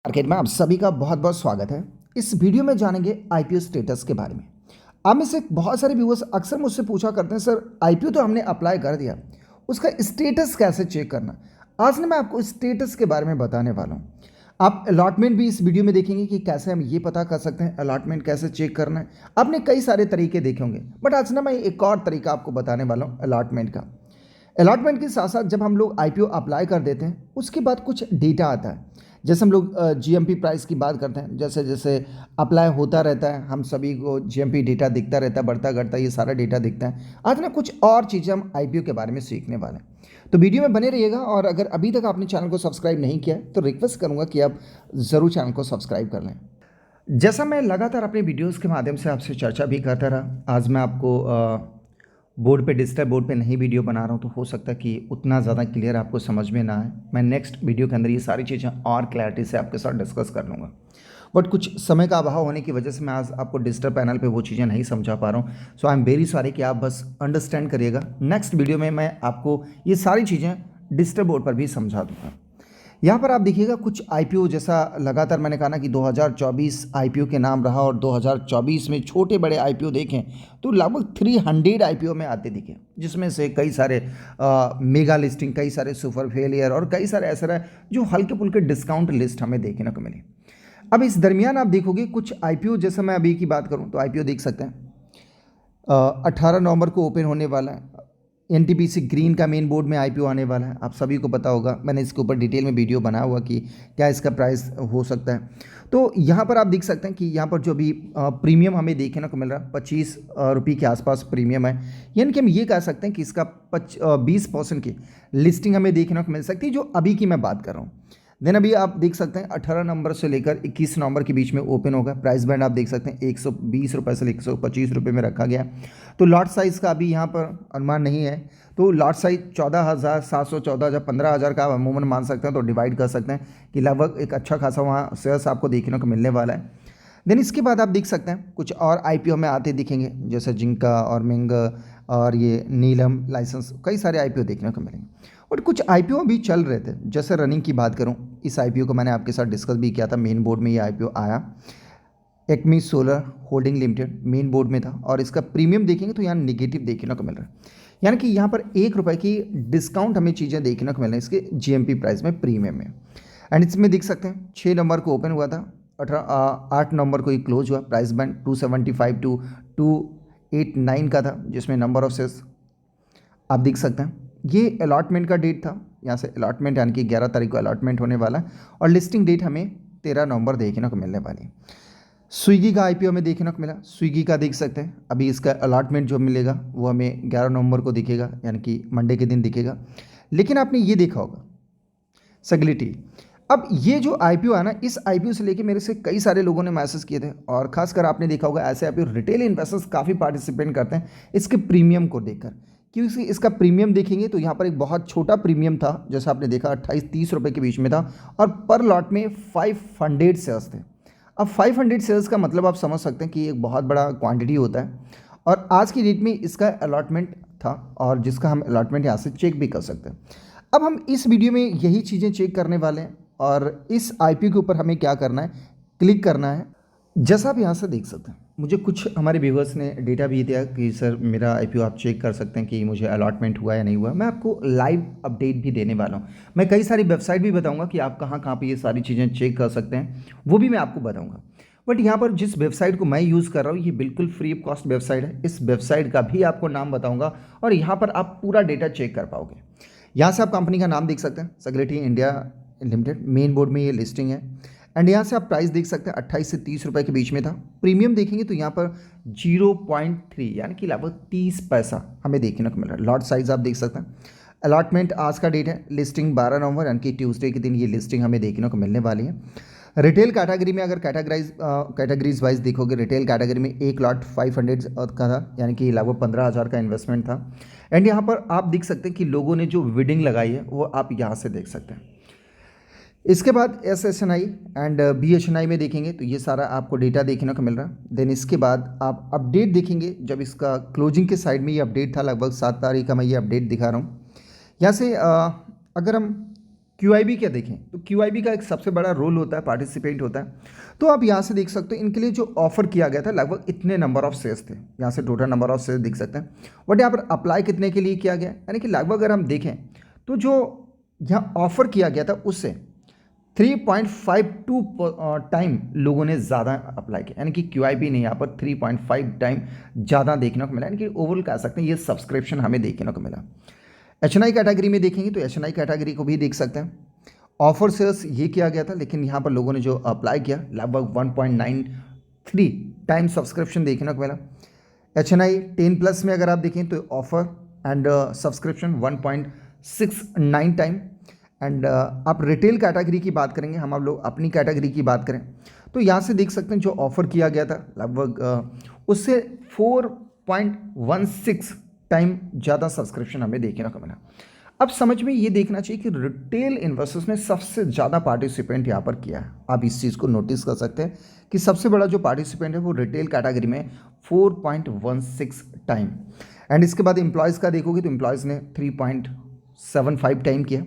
Market में आप सभी का बहुत बहुत स्वागत है। इस वीडियो में जानेंगे आईपीओ स्टेटस के बारे में। आप में से बहुत सारे व्यूअर्स अक्सर मुझसे पूछा करते हैं, सर आईपीओ तो हमने अप्लाई कर दिया, उसका स्टेटस कैसे चेक करना। आज ना मैं आपको स्टेटस के बारे में बताने वाला हूँ। आप अलॉटमेंट भी इस वीडियो में देखेंगे कि कैसे हम ये पता कर सकते हैं अलॉटमेंट कैसे चेक करना है। आपने कई सारे तरीके देखे होंगे, बट आज ना मैं एक और तरीका आपको बताने वाला हूँ अलॉटमेंट का। अलॉटमेंट के साथ साथ जब हम लोग आईपीओ अप्लाई कर देते हैं उसके बाद कुछ डेटा आता है। जैसे हम लोग जीएमपी प्राइस की बात करते हैं, जैसे जैसे अप्लाई होता रहता है हम सभी को जीएमपी डेटा दिखता रहता है, बढ़ता घटता ये सारा डेटा दिखता है। आज ना कुछ और चीज़ें हम आईपीओ के बारे में सीखने वाले हैं, तो वीडियो में बने रहिएगा। और अगर अभी तक आपने चैनल को सब्सक्राइब नहीं किया है तो रिक्वेस्ट करूँगा कि आप ज़रूर चैनल को सब्सक्राइब कर लें। जैसा मैं लगातार अपने वीडियोज़ के माध्यम से आपसे चर्चा भी करता रहा, आज मैं आपको बोर्ड पे डिजिटल बोर्ड पे नहीं वीडियो बना रहा हूँ, तो हो सकता है कि उतना ज़्यादा क्लियर आपको समझ में ना आए। मैं नेक्स्ट वीडियो के अंदर ये सारी चीज़ें और क्लैरिटी से आपके साथ डिस्कस कर लूँगा, बट कुछ समय का अभाव होने की वजह से मैं आज आपको डिजिटल पैनल पे वो चीज़ें नहीं समझा पा रहा हूँ। सो आई एम वेरी सॉरी कि आप बस अंडरस्टैंड करिएगा। नेक्स्ट वीडियो में मैं आपको ये सारी चीज़ें डिजिटल बोर्ड पर भी समझा दूँगा। यहाँ पर आप देखिएगा कुछ आईपीओ, जैसा लगातार मैंने कहा ना कि 2024 आईपीओ के नाम रहा, और 2024 में छोटे बड़े आईपीओ देखें तो लगभग 300 आईपीओ में आते दिखे, जिसमें से कई सारे मेगा लिस्टिंग, कई सारे सुपर फेलियर और कई सारे ऐसे रहे जो हल्के फुल्के डिस्काउंट लिस्ट हमें देखने को मिली। अब इस दरमियान आप देखोगे कुछ आईपीओ, जैसे मैं अभी की बात करूँ तो आईपीओ देख सकते हैं 18 नवंबर को ओपन होने वाला है। एनटीपीसी ग्रीन का मेन बोर्ड में आईपीओ आने वाला है, आप सभी को पता होगा। मैंने इसके ऊपर डिटेल में वीडियो बनाया हुआ कि क्या इसका प्राइस हो सकता है। तो यहाँ पर आप देख सकते हैं कि यहाँ पर जो भी प्रीमियम हमें देखने को मिल रहा है 25 रुपये के आसपास प्रीमियम है, यानी कि हम ये कह सकते हैं कि इसका 20% की लिस्टिंग हमें देखने को मिल सकती है, जो अभी की मैं बात कर रहा हूँ। देन अभी आप देख सकते हैं 18 नवंबर से लेकर 21 नवंबर के बीच में ओपन होगा। प्राइस बैंड आप देख सकते हैं 120 रुपये से 125 रुपये में रखा गया। तो लॉट साइज़ का अभी यहाँ पर अनुमान नहीं है, तो लॉट साइज 14,700, 14,000, 15,000 का आप अमूमन मान सकते हैं। तो डिवाइड कर सकते हैं कि लगभग एक अच्छा खासा वहाँ शेयर्स आपको देखने को मिलने वाला है। देन इसके बाद आप देख सकते हैं कुछ और आईपीओ में आते दिखेंगे, जैसे जिंका और मिंग और ये नीलम लाइसेंस, कई सारे आईपीओ देखने को मिलेंगे। और कुछ आईपीओ भी चल रहे थे, जैसे रनिंग की बात करूं, इस आईपीओ को मैंने आपके साथ डिस्कस भी किया था। मेन बोर्ड में ये आईपीओ आया, acme solar holding limited main board में था, और इसका प्रीमियम देखेंगे तो यहाँ निगेटिव देखने को मिल रहा है, यानी कि यहाँ पर ₹1 की डिस्काउंट हमें चीज़ें देखने को मिल रही है इसके जीएमपी प्राइस में, प्रीमियम में। एंड इसमें देख सकते हैं 6 नंबर को ओपन हुआ था, 8 नवंबर को ये क्लोज हुआ। प्राइस बैंड 275 टू 289 का था, जिसमें नंबर ऑफ शेयर्स आप देख सकते हैं। ये अलॉटमेंट का डेट था, यहाँ से अलॉटमेंट यानी कि 11 तारीख को अलॉटमेंट होने वाला है, और लिस्टिंग डेट हमें 13 नवंबर देखने को मिलने वाली है। स्विगी का आईपीओ में देखने को मिला, स्विगी का देख सकते हैं अभी इसका अलॉटमेंट जो मिलेगा वो हमें 11 नवंबर को दिखेगा, यानी कि मंडे के दिन दिखेगा। लेकिन आपने ये देखा होगा सगलिटी, अब ये जो आईपीओ है ना, इस आईपीओ से लेके मेरे से कई सारे लोगों ने मैसेज किए थे, और खासकर आपने देखा होगा ऐसे आईपीओ रिटेल इन्वेस्टर्स काफ़ी पार्टिसिपेट करते हैं इसके प्रीमियम को देखकर, क्योंकि इसका प्रीमियम देखेंगे तो यहाँ पर एक बहुत छोटा प्रीमियम था, जैसा आपने देखा 28-30 रुपये के बीच में था, और पर लॉट में 500 शेयर्स थे। अब 500 शेयर्स का मतलब आप समझ सकते हैं कि एक बहुत बड़ा क्वांटिटी होता है, और आज की डेट में इसका अलॉटमेंट था, और जिसका हम अलॉटमेंट यहाँ से चेक भी कर सकते हैं। अब हम इस वीडियो में यही चीज़ें चेक करने वाले हैं, और इस आईपीओ के ऊपर हमें क्या करना है, क्लिक करना है। जैसा आप यहाँ से देख सकते हैं, मुझे कुछ हमारे व्यूवर्स ने डेटा भी दिया कि सर मेरा आईपीओ आप चेक कर सकते हैं कि मुझे अलॉटमेंट हुआ या नहीं हुआ। मैं आपको लाइव अपडेट भी देने वाला हूँ। मैं कई सारी वेबसाइट भी बताऊँगा कि आप कहाँ कहाँ पे ये सारी चीज़ें चेक कर सकते हैं, वो भी मैं आपको बताऊँगा। बट यहाँ पर जिस वेबसाइट को मैं यूज़ कर रहा हूँ ये बिल्कुल फ्री ऑफ कॉस्ट वेबसाइट है। इस वेबसाइट का भी आपको नाम बताऊँगा, और यहाँ पर आप पूरा डेटा चेक कर पाओगे। यहाँ से आप कंपनी का नाम देख सकते हैं, सगलिटी इंडिया लिमिटेड, मेन बोर्ड में ये लिस्टिंग है। एंड यहाँ से आप प्राइस देख सकते हैं 28 से 30 रुपये के बीच में था। प्रीमियम देखेंगे तो यहाँ पर 0.3 यानी कि लगभग 30 पैसा हमें देखने को मिल रहा है। लॉट साइज आप देख सकते हैं। अलॉटमेंट आज का डेट है, लिस्टिंग 12 नवंबर यानी कि ट्यूसडे के दिन ये लिस्टिंग हमें देखने को मिलने वाली है। रिटेल कैटेगरी में अगर कैटेगरीज वाइज देखोगे, रिटेल कैटेगरी में एक लॉट 500 का था, यानी कि लगभग 15,000 का इन्वेस्टमेंट था। एंड यहाँ पर आप देख सकते हैं कि लोगों ने जो बिडिंग लगाई है वो आप यहाँ से देख सकते हैं। इसके बाद SHNI एंड BHNI में देखेंगे तो ये सारा आपको डेटा देखने को मिल रहा है। देन इसके बाद आप अपडेट देखेंगे, जब इसका क्लोजिंग के साइड में ये अपडेट था, लगभग 7 तारीख का मैं ये अपडेट दिखा रहा हूँ। यहाँ से अगर हम QIB क्या देखें तो QIB का एक सबसे बड़ा रोल होता है, पार्टिसिपेंट होता है। तो आप यहाँ से देख सकते हो इनके लिए जो ऑफर किया गया था लगभग इतने नंबर ऑफ शेयर्स थे, यहाँ से टोटल नंबर ऑफ शेयर्स देख सकते हैं। बट यहाँ पर अप्लाई कितने के लिए किया गया, यानी कि लगभग अगर हम देखें तो जो यहाँ ऑफर किया गया था उससे 3.52 टाइम लोगों ने ज़्यादा अप्लाई किया, यानी कि QIB ने यहाँ पर 3.5 टाइम ज़्यादा देखने को मिला, यानी कि ओवरऑल कह सकते हैं ये सब्सक्रिप्शन हमें देखने को मिला। HNI कैटेगरी में देखेंगे तो HNI कैटेगरी को भी देख सकते हैं। ऑफर सेल्स ये किया गया था, लेकिन यहाँ पर लोगों ने जो अप्लाई किया लगभग 1.93 टाइम सब्सक्रिप्शन देखने को मिला। HNI 10+ में अगर आप देखें तो offer and subscription 1.69 time. And आप रिटेल कैटेगरी की बात करेंगे, हम आप लोग अपनी कैटेगरी की बात करें तो यहाँ से देख सकते हैं जो ऑफर किया गया था लगभग उससे 4.16 टाइम ज़्यादा सब्सक्रिप्शन हमें देखने को मिला। अब समझ में ये देखना चाहिए कि रिटेल इन्वेस्टर्स ने सबसे ज़्यादा पार्टिसिपेंट यहाँ पर किया है। आप इस चीज़ को नोटिस कर सकते हैं कि सबसे बड़ा जो पार्टिसिपेंट है वो रिटेल कैटेगरी में 4.16 टाइम। एंड इसके बाद एम्प्लॉयज़ का देखोगे तो एम्प्लॉयज़ ने 3.75 टाइम किया।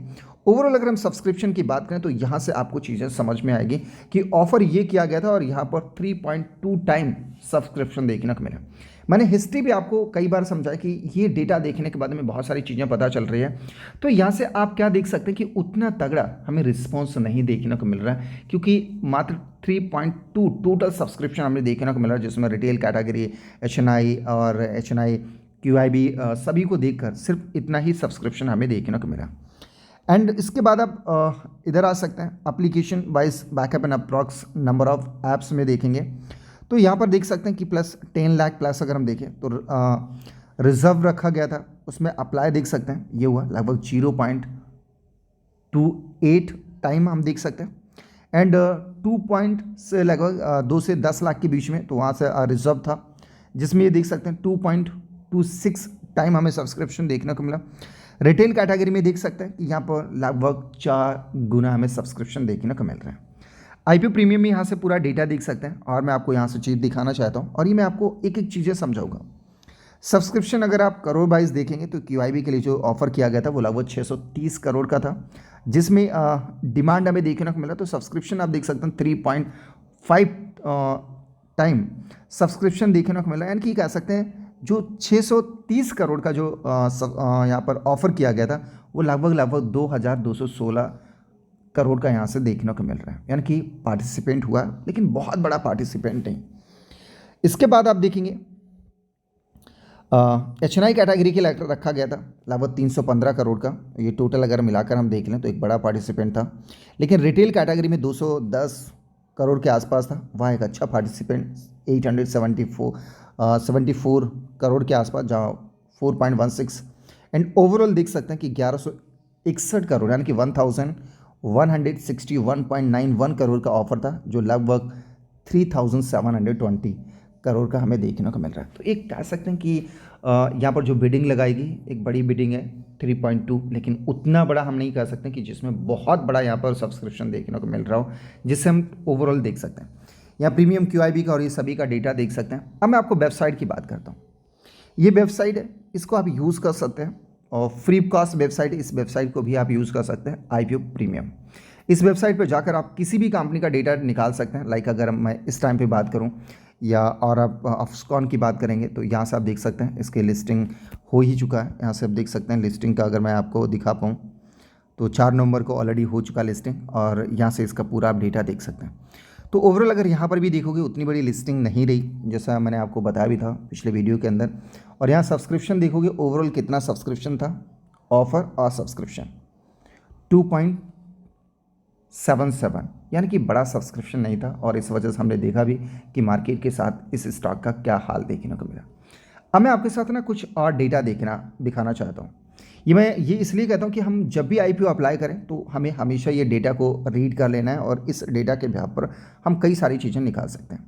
ओवरऑल अगर हम सब्सक्रिप्शन की बात करें तो यहाँ से आपको चीज़ें समझ में आएगी कि ऑफर ये किया गया था और यहाँ पर 3.2 टाइम सब्सक्रिप्शन देखने को मिला। मैंने हिस्ट्री भी आपको कई बार समझाया कि ये डेटा देखने के बाद में बहुत सारी चीज़ें पता चल रही है। तो यहाँ से आप क्या देख सकते हैं कि उतना तगड़ा हमें रिस्पॉन्स नहीं देखने को मिल रहा है, क्योंकि मात्र 3.2 टोटल सब्सक्रिप्शन हमें देखने को मिल रहा है, जिसमें रिटेल कैटेगरी HNI और HNI QIB सभी को देखकर सिर्फ इतना ही सब्सक्रिप्शन हमें देखने को मिला। एंड इसके बाद आप इधर आ सकते हैं, application wise backup and approx number of apps में देखेंगे तो यहाँ पर देख सकते हैं कि प्लस 10 लाख प्लस अगर हम देखें तो रिजर्व रखा गया था, उसमें अप्लाई देख सकते हैं ये हुआ लगभग 0.28 टाइम हम देख सकते हैं। एंड 2 पॉइंट से लगभग 2 से 10 लाख के बीच में, तो वहाँ से रिजर्व था जिसमें ये देख सकते हैं 2.26 टाइम हमें सब्सक्रिप्शन देखने को मिला। रिटेल कैटेगरी में देख सकते हैं कि यहाँ पर लगभग 4 गुना हमें सब्सक्रिप्शन देखने को मिल रहा है। IPO प्रीमियम में यहाँ से पूरा डेटा देख सकते हैं और मैं आपको यहाँ से चीज़ दिखाना चाहता हूँ और ये मैं आपको एक एक चीज़ें समझाऊंगा। सब्सक्रिप्शन अगर आप करोड़ वाइज देखेंगे तो QIB के लिए जो ऑफर किया गया था वो लगभग 630 करोड़ का था, जिसमें डिमांड हमें देखने को मिला। तो सब्सक्रिप्शन आप देख सकते हैं 3.5 टाइम सब्सक्रिप्शन देखने को मिला, यानी कि कह सकते हैं जो 630 करोड़ का जो यहाँ पर ऑफर किया गया था वो लगभग 2216 करोड़ का यहाँ से देखने को मिल रहा है, यानी कि पार्टिसिपेंट हुआ लेकिन बहुत बड़ा पार्टिसिपेंट नहीं। इसके बाद आप देखेंगे HNI कैटेगरी के लिए रखा गया था लगभग 315 करोड़ का, ये टोटल अगर मिलाकर हम देख लें तो एक बड़ा पार्टिसिपेंट था। लेकिन रिटेल कैटेगरी में 210 करोड़ के आसपास था, वहाँ एक अच्छा पार्टिसिपेंट 874 करोड़ के आसपास, जहाँ 4.16। एंड ओवरऑल देख सकते हैं कि 1161 करोड़ यानी कि 1161.91 करोड़ का ऑफर था, जो लगभग 3720 करोड़ का हमें देखने को मिल रहा है। तो एक कह सकते हैं कि यहाँ पर जो बिडिंग लगाएगी एक बड़ी बिडिंग है 3.2, लेकिन उतना बड़ा हम नहीं कह सकते कि जिसमें बहुत बड़ा यहाँ पर सब्सक्रिप्शन देखने को मिल रहा हो, जिससे हम ओवरऑल देख सकते हैं। यहाँ प्रीमियम QIB का और ये सभी का डेटा देख सकते हैं। अब मैं आपको वेबसाइट की बात करता हूँ। ये वेबसाइट है, इसको आप यूज़ कर सकते हैं और फ्री कॉस्ट वेबसाइट है, इस वेबसाइट को भी आप यूज़ कर सकते हैं IPO प्रीमियम। इस वेबसाइट पर जाकर आप किसी भी कंपनी का डेटा निकाल सकते हैं। लाइक अगर मैं इस टाइम पे बात करूं या और आप अफस्कॉन की बात करेंगे तो यहाँ से आप देख सकते हैं इसके लिस्टिंग हो ही चुका है। यहाँ से आप देख सकते हैं लिस्टिंग का अगर मैं आपको दिखा पाऊँ तो 4 नवंबर को ऑलरेडी हो चुका लिस्टिंग, और यहाँ से इसका पूरा आप डेटा देख सकते हैं। तो ओवरऑल अगर यहाँ पर भी देखोगे उतनी बड़ी लिस्टिंग नहीं रही, जैसा मैंने आपको बताया भी था पिछले वीडियो के अंदर। और यहाँ सब्सक्रिप्शन देखोगे ओवरऑल कितना सब्सक्रिप्शन था, ऑफर और सब्सक्रिप्शन 2.77, यानी कि बड़ा सब्सक्रिप्शन नहीं था। और इस वजह से हमने देखा भी कि मार्केट के साथ इस स्टॉक का क्या हाल देखने को मिला। अब मैं आपके साथ ना कुछ और डेटा दिखाना चाहता हूँ। मैं ये इसलिए कहता हूँ कि हम जब भी IPO अप्लाई करें तो हमें हमेशा ये डेटा को रीड कर लेना है और इस डेटा के बेस पर हम कई सारी चीज़ें निकाल सकते हैं।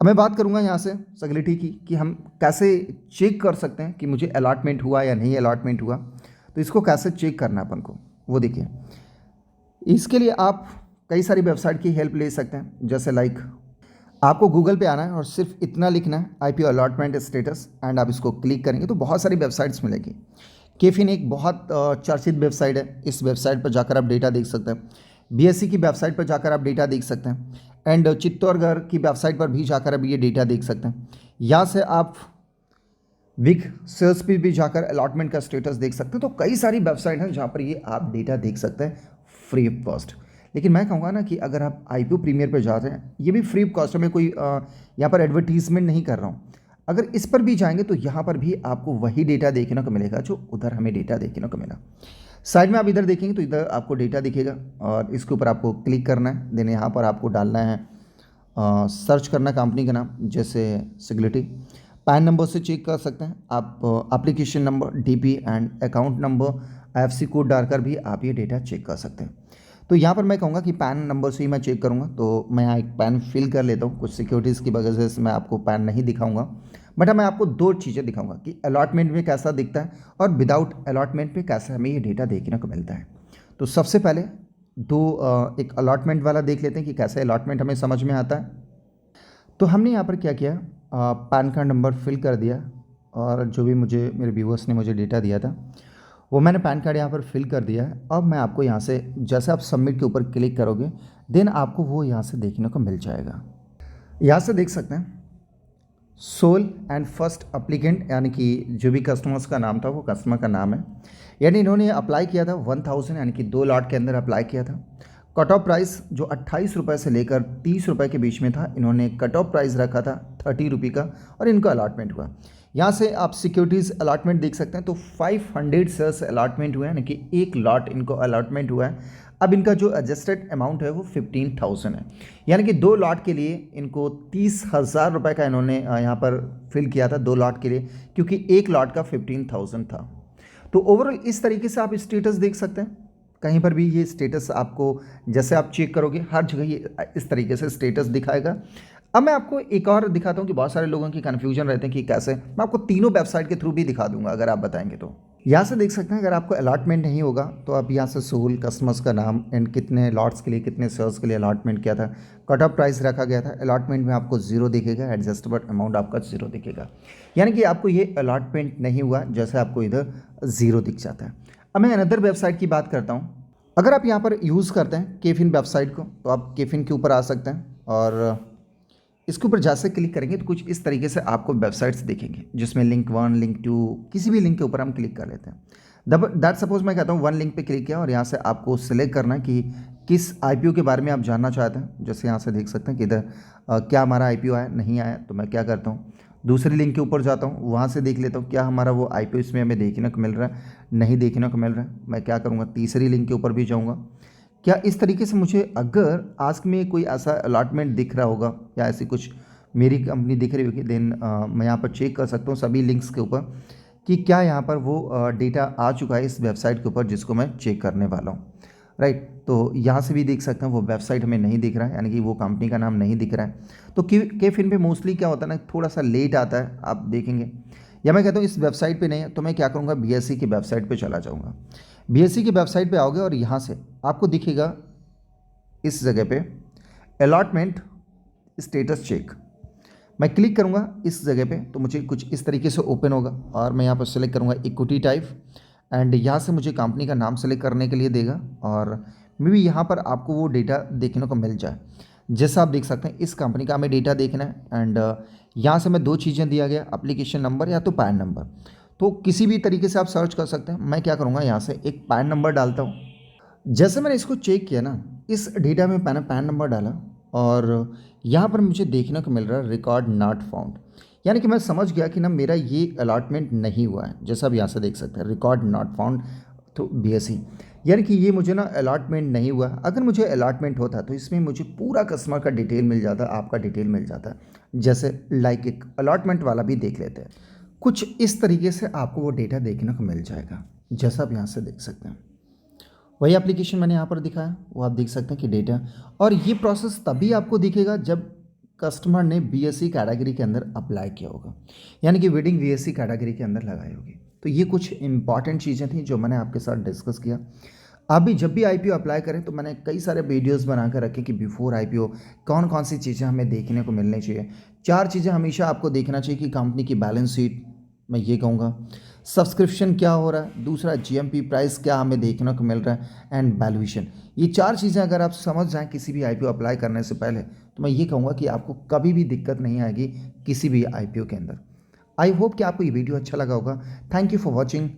अब मैं बात करूँगा यहाँ से सगलिटी की कि हम कैसे चेक कर सकते हैं कि मुझे अलॉटमेंट हुआ या नहीं अलॉटमेंट हुआ। तो इसको कैसे चेक करना अपन को वो देखिए। इसके लिए आप कई सारी वेबसाइट की हेल्प ले सकते हैं, जैसे लाइक आपको गूगल पे आना है और सिर्फ इतना लिखना है IPO अलॉटमेंट स्टेटस, एंड आप इसको क्लिक करेंगे तो बहुत सारी वेबसाइट्स मिलेगी। केफिन एक बहुत चर्चित वेबसाइट है। इस वेबसाइट पर जाकर आप डेटा देख सकते हैं। बीएसई की वेबसाइट पर जाकर आप डेटा देख सकते हैं। एंड चित्तौड़गढ़ की वेबसाइट पर भी जाकर आप ये डेटा देख सकते हैं। यहाँ से आप विक सेल्स पे भी जाकर अलॉटमेंट का स्टेटस देख सकते हैं। तो कई सारी वेबसाइट हैं जहाँ पर ये आप डेटा देख सकते हैं फ्री ऑफ कॉस्ट। लेकिन मैं कहूँगा ना कि अगर आप आईपीओ प्रीमियर पर जाते हैं, ये भी फ्री ऑफ कॉस्ट है, मैं कोई यहाँ पर एडवर्टीजमेंट नहीं कर रहा हूँ। अगर इस पर भी जाएंगे तो यहाँ पर भी आपको वही डेटा देखने को मिलेगा जो उधर हमें डेटा देखने को मिला। साइड में आप इधर देखेंगे तो इधर आपको डेटा दिखेगा और इसके ऊपर आपको क्लिक करना है। देन यहाँ पर आपको डालना है, सर्च करना कंपनी का नाम, जैसे सिक्योरिटी। पैन नंबर से चेक कर सकते हैं आप, application number, DP and account number, IFSC code डालकर भी आप ये डेटा चेक कर सकते हैं। तो यहाँ पर मैं कहूँगा कि पैन नंबर से ही मैं चेक करूँगा। तो मैं यहाँ एक पैन फिल कर लेता हूँ। कुछ सिक्योरिटीज़ की वजह से मैं आपको पैन नहीं दिखाऊँगा, बट मैं आपको दो चीज़ें दिखाऊँगा कि अलॉटमेंट में कैसा दिखता है और विदाउट अलॉटमेंट पे कैसा हमें ये डेटा देखने को मिलता है। तो सबसे पहले एक अलॉटमेंट वाला देख लेते हैं कि कैसे अलॉटमेंट हमें समझ में आता है। तो हमने यहाँ पर क्या किया, पैन कार्ड नंबर फिल कर दिया और जो भी मेरे व्यूअर्स ने मुझे डेटा दिया था वो मैंने पैन कार्ड यहाँ पर फिल कर दिया है। अब मैं आपको यहाँ से, जैसे आप सबमिट के ऊपर क्लिक करोगे, देन आपको वो यहाँ से देखने को मिल जाएगा। यहाँ से देख सकते हैं सोल एंड फर्स्ट अप्लीकेंट, यानी कि जो भी कस्टमर्स का नाम था वो कस्टमर का नाम है। यानी इन्होंने अप्लाई किया था 1000, यानी कि 2 लॉट के अंदर अप्लाई किया था। कट ऑफ प्राइस जो 28 रुपये से लेकर 30 रुपये के बीच में था, इन्होंने कट ऑफ प्राइस रखा था 30 रुपये का और इनको अलॉटमेंट हुआ। यहाँ से आप सिक्योरिटीज़ अलॉटमेंट देख सकते हैं। तो 500 शेयर्स अलॉटमेंट हुआ है, यानी कि 1 लॉट इनको अलॉटमेंट हुआ है। अब इनका जो एडजस्टेड अमाउंट है वो 15,000 है, यानी कि 2 लॉट के लिए इनको 30,000 रुपये का इन्होंने यहाँ पर फिल किया था 2 लॉट के लिए, क्योंकि 1 लॉट का 15,000 था। तो ओवरऑल इस तरीके से आप स्टेटस देख सकते हैं। कहीं पर भी ये स्टेटस आपको, जैसे आप चेक करोगे हर जगह ये इस तरीके से स्टेटस दिखाएगा। अब मैं आपको एक और दिखाता हूँ कि बहुत सारे लोगों की कन्फ्यूजन रहते हैं कि कैसे। मैं आपको तीनों वेबसाइट के थ्रू भी दिखा दूंगा अगर आप बताएंगे तो। यहाँ से देख सकते हैं अगर आपको अलॉटमेंट नहीं होगा तो आप यहाँ से सोल, कस्टमर्स का नाम एंड कितने लॉट्स के लिए, कितने शेयर्स के लिए अलॉटमेंट किया था, कट ऑफ प्राइस रखा गया था। अलॉटमेंट में आपको 0 दिखेगा, एडजस्टेबल अमाउंट आपका 0 दिखेगा, यानी कि आपको ये अलॉटमेंट नहीं हुआ, जैसे आपको इधर 0 दिख जाता है। अब मैं अनदर वेबसाइट की बात करता हूँ। अगर आप यहाँ पर यूज़ करते हैं केफिन वेबसाइट को तो आप केफिन के ऊपर आ सकते हैं और इसके ऊपर जैसे क्लिक करेंगे तो कुछ इस तरीके से आपको वेबसाइट्स दिखेंगे, जिसमें लिंक 1, लिंक 2, किसी भी लिंक के ऊपर हम क्लिक कर लेते हैं। दैट सपोज मैं कहता हूँ 1 लिंक पे क्लिक किया और यहाँ से आपको सिलेक्ट करना है कि किस आईपीओ के बारे में आप जानना चाहते हैं। जैसे यहाँ से देख सकते हैं कि इधर क्या हमारा आईपीओ आया, नहीं आया, तो मैं क्या करता हूँ दूसरी लिंक के ऊपर जाता हूँ, वहाँ से देख लेता हूँ क्या हमारा वो आईपीओ इसमें हमें देखने को मिल रहा है, नहीं देखने को मिल रहा है। मैं क्या करूँगा, तीसरी लिंक के ऊपर भी जाऊँगा। क्या इस तरीके से मुझे अगर आज में कोई ऐसा अलॉटमेंट दिख रहा होगा या ऐसी कुछ मेरी कंपनी दिख रही होगी, देन मैं यहाँ पर चेक कर सकता हूँ सभी लिंक्स के ऊपर कि क्या यहाँ पर वो डेटा आ चुका है इस वेबसाइट के ऊपर जिसको मैं चेक करने वाला हूँ, राइट। तो यहाँ से भी देख सकते हैं वो वेबसाइट हमें नहीं दिख रहा है, यानी कि वो कंपनी का नाम नहीं दिख रहा है। तो केफिन पे मोस्टली क्या होता है ना, थोड़ा सा लेट आता है, आप देखेंगे। या मैं कहता हूँ इस वेबसाइट पे नहीं है तो मैं क्या करूँगा, बीएसई की वेबसाइट पे चला जाऊँगा। बीएसई की वेबसाइट पे आओगे और यहाँ से आपको दिखेगा इस जगह पे अलॉटमेंट स्टेटस चेक। मैं क्लिक करूँगा इस जगह पे तो मुझे कुछ इस तरीके से ओपन होगा और मैं यहाँ पर सेलेक्ट करूँगा इक्विटी टाइप एंड यहाँ से मुझे कंपनी का नाम सेलेक्ट करने के लिए देगा और मे भी यहाँ पर आपको वो डेटा देखने को मिल जाए। जैसा आप देख सकते हैं इस कंपनी का हमें डेटा देखना है एंड यहाँ से मैं 2 चीज़ें दिया गया, एप्लीकेशन नंबर या तो पैन नंबर। तो किसी भी तरीके से आप सर्च कर सकते हैं। मैं क्या करूँगा, यहाँ से एक पैन नंबर डालता हूँ। जैसे मैंने इसको चेक किया ना, इस डेटा में मैंने पैन नंबर डाला और यहाँ पर मुझे देखने को मिल रहा है रिकॉर्ड नॉट फाउंड, यानी कि मैं समझ गया कि ना मेरा ये अलॉटमेंट नहीं हुआ है। जैसा आप यहाँ से देख सकते हैं रिकॉर्ड नॉट फाउंड तो बीएसई, यानी कि ये मुझे ना अलॉटमेंट नहीं हुआ। अगर मुझे अलॉटमेंट होता तो इसमें मुझे पूरा कस्टमर का डिटेल मिल जाता, आपका डिटेल मिल जाता, जैसे लाइक एक अलॉटमेंट वाला भी देख लेते हैं। कुछ इस तरीके से आपको वो डेटा देखने को मिल जाएगा, जैसा आप यहाँ से देख सकते हैं। वही एप्लीकेशन मैंने यहाँ पर दिखाया, वो आप देख सकते हैं कि डेटा, और ये प्रोसेस तभी आपको दिखेगा जब कस्टमर ने बीएसई कैटेगरी के अंदर अप्लाई किया होगा, यानी कि वेडिंग बीएसई कैटेगरी के अंदर लगाई होगी। तो ये कुछ इंपॉर्टेंट चीज़ें थी जो मैंने आपके साथ डिस्कस किया। आप भी जब भी आईपीओ अप्लाई करें तो मैंने कई सारे वीडियोस बना कर रखे कि बिफोर आईपीओ कौन कौन सी चीज़ें हमें देखने को मिलनी चाहिए। 4 चीज़ें हमेशा आपको देखना चाहिए कि कंपनी की बैलेंस शीट, मैं ये कहूँगा सब्सक्रिप्शन क्या हो रहा है, दूसरा जीएमपी प्राइस क्या हमें देखने को मिल रहा है, एंड वैल्यूएशन। ये 4 चीज़ें अगर आप समझ जाएं किसी भी आईपीओ अप्लाई करने से पहले, तो मैं ये कहूँगा कि आपको कभी भी दिक्कत नहीं आएगी किसी भी आईपीओ के अंदर। आई होप कि आपको ये वीडियो अच्छा लगा होगा। Thank you for watching.